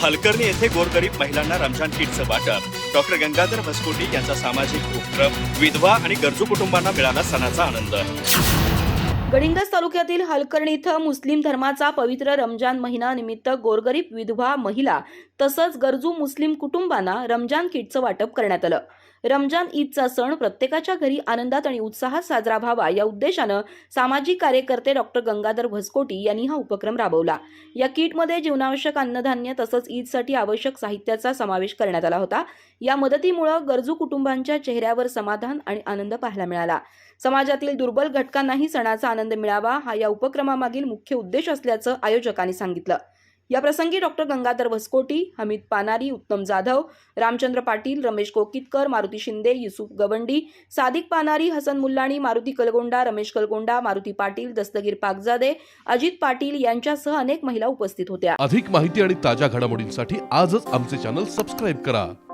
हलकर्णी येथे गोरगरीब महिलांना रमजान किटचं वाटप. डॉक्टर गंगाधर भस्कोटी यांचा सामाजिक उपक्रम. विधवा आणि गरजू कुटुंबांना मिळाला सणाचा आनंद. गडिंग्लज तालुक्यातील हलकर्णी इथं मुस्लिम धर्माचा पवित्र रमजान महिना निमित्त गोरगरीब विधवा महिला तसंच गरजू मुस्लिम कुटुंबांना रमजान किटचं वाटप करण्यात आलं. रमजान ईदचा सण प्रत्येकाच्या घरी आनंदात आणि उत्साहात साजरा व्हावा या उद्देशानं सामाजिक कार्यकर्ते डॉक्टर गंगाधर भस्कोटी यांनी हा उपक्रम राबवला. या किटमध्ये जीवनावश्यक अन्नधान्य तसंच ईदसाठी आवश्यक साहित्याचा समावेश करण्यात आला होता. या मदतीमुळे गरजू कुटुंबांच्या चेहऱ्यावर समाधान आणि आनंद पाहायला मिळाला. समाजातील दुर्बल घटकांनाही सणाचा आनंद मिळावा हा या उपक्रमामागील मुख्य उद्देश असल्याचं आयोजकांनी सांगितलं. या प्रसंगी डॉक्टर गंगाधर भस्कोटी, हमीद पानारी, उत्तम जाधव, रामचंद्र पाटील, रमेश कोकितकर, मारुती शिंदे, युसुफ गवंडी, सादिक पानारी, हसन मुल्लाणी, मारुती कलगोंडा, रमेश कलगोंडा, मारुती पाटील, दस्तगीर पाकजादे, अजित पाटील यांच्यासह अनेक महिला उपस्थित होत्या. अधिक माहिती आणि ताज्या घडामोडींसाठी आजच आमचे चॅनल सबस्क्राईब करा.